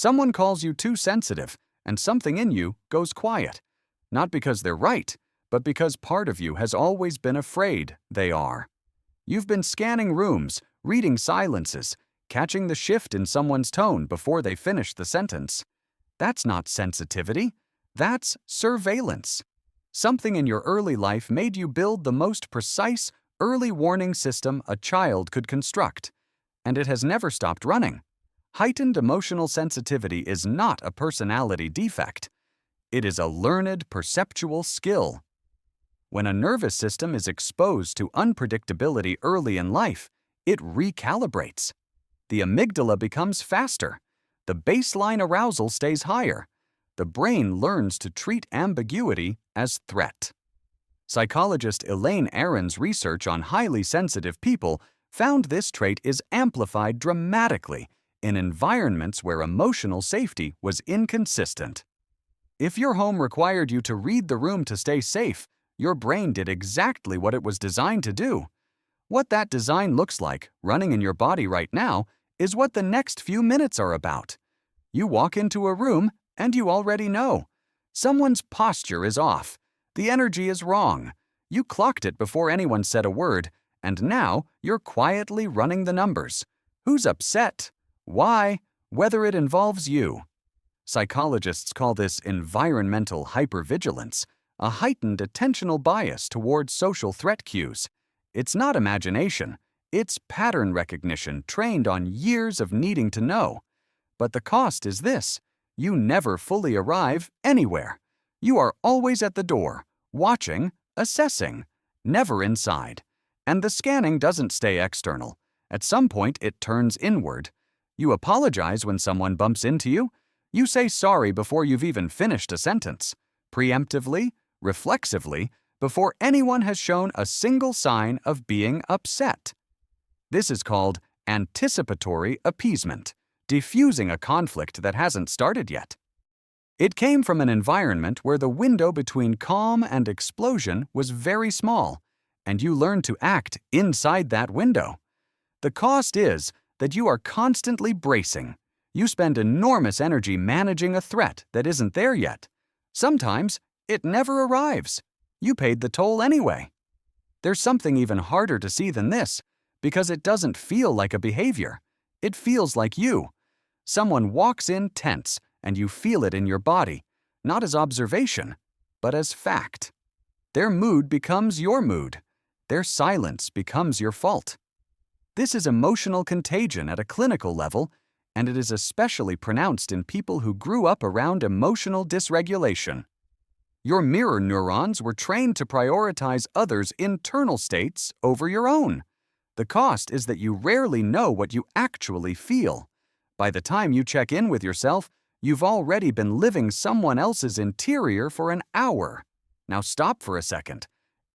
Someone calls you too sensitive, and something in you goes quiet. Not because they're right, but because part of you has always been afraid they are. You've been scanning rooms, reading silences, catching the shift in someone's tone before they finish the sentence. That's not sensitivity. That's surveillance. Something in your early life made you build the most precise, early warning system a child could construct, and it has never stopped running. Heightened emotional sensitivity is not a personality defect. It is a learned perceptual skill. When a nervous system is exposed to unpredictability early in life, it recalibrates. The amygdala becomes faster. The baseline arousal stays higher. The brain learns to treat ambiguity as threat. Psychologist Elaine Aron's research on highly sensitive people found this trait is amplified dramatically in environments where emotional safety was inconsistent. If your home required you to read the room to stay safe, your brain did exactly what it was designed to do. What that design looks like, running in your body right now, is what the next few minutes are about. You walk into a room, and you already know. Someone's posture is off. The energy is wrong. You clocked it before anyone said a word, and now you're quietly running the numbers. Who's upset? Why? Whether it involves you. Psychologists call this environmental hypervigilance, a heightened attentional bias towards social threat cues. It's not imagination. It's pattern recognition trained on years of needing to know. But the cost is this. You never fully arrive anywhere. You are always at the door, watching, assessing, never inside. And the scanning doesn't stay external. At some point, it turns inward. You apologize when someone bumps into you. You say sorry before you've even finished a sentence, preemptively, reflexively, before anyone has shown a single sign of being upset. This is called anticipatory appeasement, diffusing a conflict that hasn't started yet. It came from an environment where the window between calm and explosion was very small, and you learn to act inside that window. The cost is that you are constantly bracing. You spend enormous energy managing a threat that isn't there yet. Sometimes it never arrives. You paid the toll anyway. There's something even harder to see than this, because it doesn't feel like a behavior. It feels like you. Someone walks in tense, and you feel it in your body, not as observation, but as fact. Their mood becomes your mood. Their silence becomes your fault. This is emotional contagion at a clinical level, and it is especially pronounced in people who grew up around emotional dysregulation. Your mirror neurons were trained to prioritize others' internal states over your own. The cost is that you rarely know what you actually feel. By the time you check in with yourself, you've already been living someone else's interior for an hour. Now stop for a second.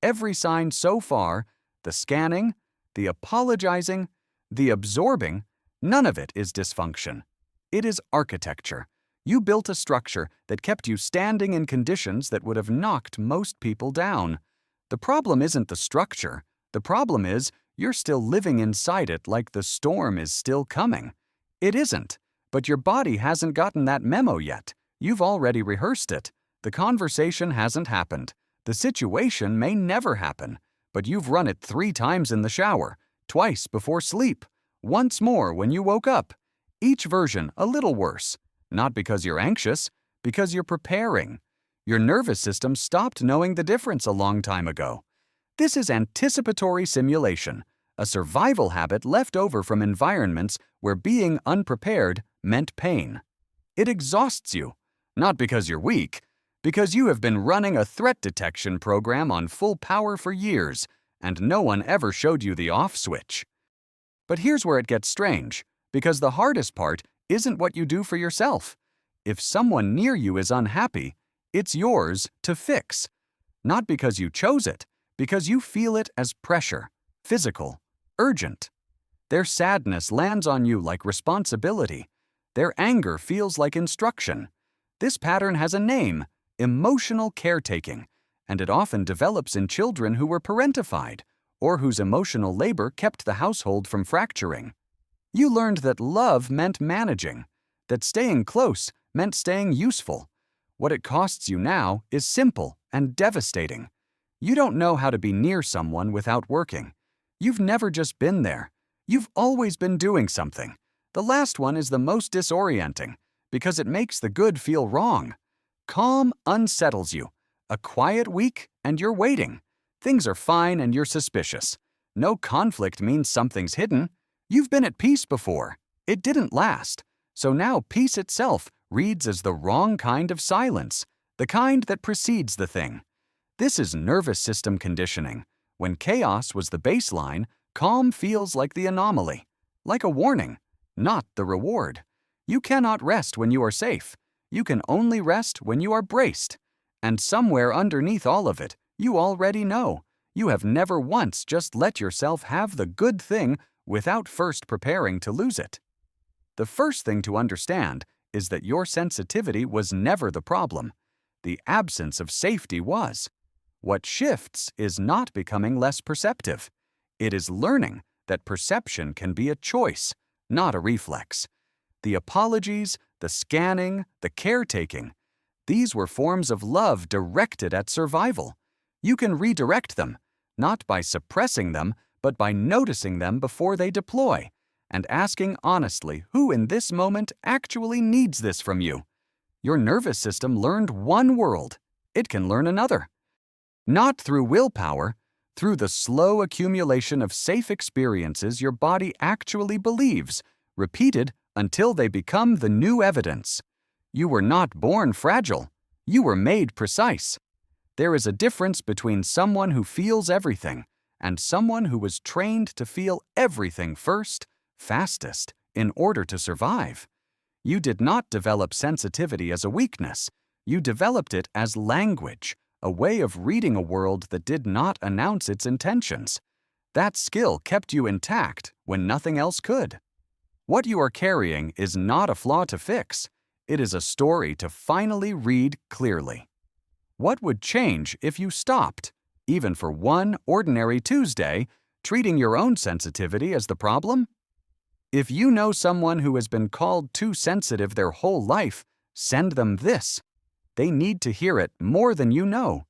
Every sign so far, the scanning, the apologizing, the absorbing, none of it is dysfunction. It is architecture. You built a structure that kept you standing in conditions that would have knocked most people down. The problem isn't the structure. The problem is you're still living inside it like the storm is still coming. It isn't, but your body hasn't gotten that memo yet. You've already rehearsed it. The conversation hasn't happened. The situation may never happen, but you've run it 3 times in the shower, twice before sleep, once more when you woke up. Each version a little worse. Not because you're anxious, because you're preparing. Your nervous system stopped knowing the difference a long time ago. This is anticipatory simulation, a survival habit left over from environments where being unprepared meant pain. It exhausts you, not because you're weak, because you have been running a threat detection program on full power for years, and no one ever showed you the off switch. But here's where it gets strange, because the hardest part isn't what you do for yourself. If someone near you is unhappy, it's yours to fix. Not because you chose it, because you feel it as pressure, physical, urgent. Their sadness lands on you like responsibility. Their anger feels like instruction. This pattern has a name, emotional caretaking, and it often develops in children who were parentified, or whose emotional labor kept the household from fracturing. You learned that love meant managing, that staying close meant staying useful. What it costs you now is simple and devastating. You don't know how to be near someone without working. You've never just been there. You've always been doing something. The last one is the most disorienting because it makes the good feel wrong. Calm unsettles you. A quiet week and you're waiting. Things are fine and you're suspicious. No conflict means something's hidden. You've been at peace before. It didn't last. So now peace itself reads as the wrong kind of silence, the kind that precedes the thing. This is nervous system conditioning. When chaos was the baseline, calm feels like the anomaly, like a warning, not the reward. You cannot rest when you are safe. You can only rest when you are braced. And somewhere underneath all of it, you already know. You have never once just let yourself have the good thing without first preparing to lose it. The first thing to understand is that your sensitivity was never the problem. The absence of safety was. What shifts is not becoming less perceptive. It is learning that perception can be a choice, not a reflex. The apologies, the scanning, the caretaking, these were forms of love directed at survival. You can redirect them, not by suppressing them, but by noticing them before they deploy, and asking honestly who in this moment actually needs this from you. Your nervous system learned one world. It can learn another. Not through willpower, through the slow accumulation of safe experiences your body actually believes, repeated until they become the new evidence. You were not born fragile. You were made precise. There is a difference between someone who feels everything and someone who was trained to feel everything first, fastest, in order to survive. You did not develop sensitivity as a weakness. You developed it as language, a way of reading a world that did not announce its intentions. That skill kept you intact when nothing else could. What you are carrying is not a flaw to fix. It is a story to finally read clearly. What would change if you stopped, even for one ordinary Tuesday, treating your own sensitivity as the problem? If you know someone who has been called too sensitive their whole life, send them this. They need to hear it more than you know.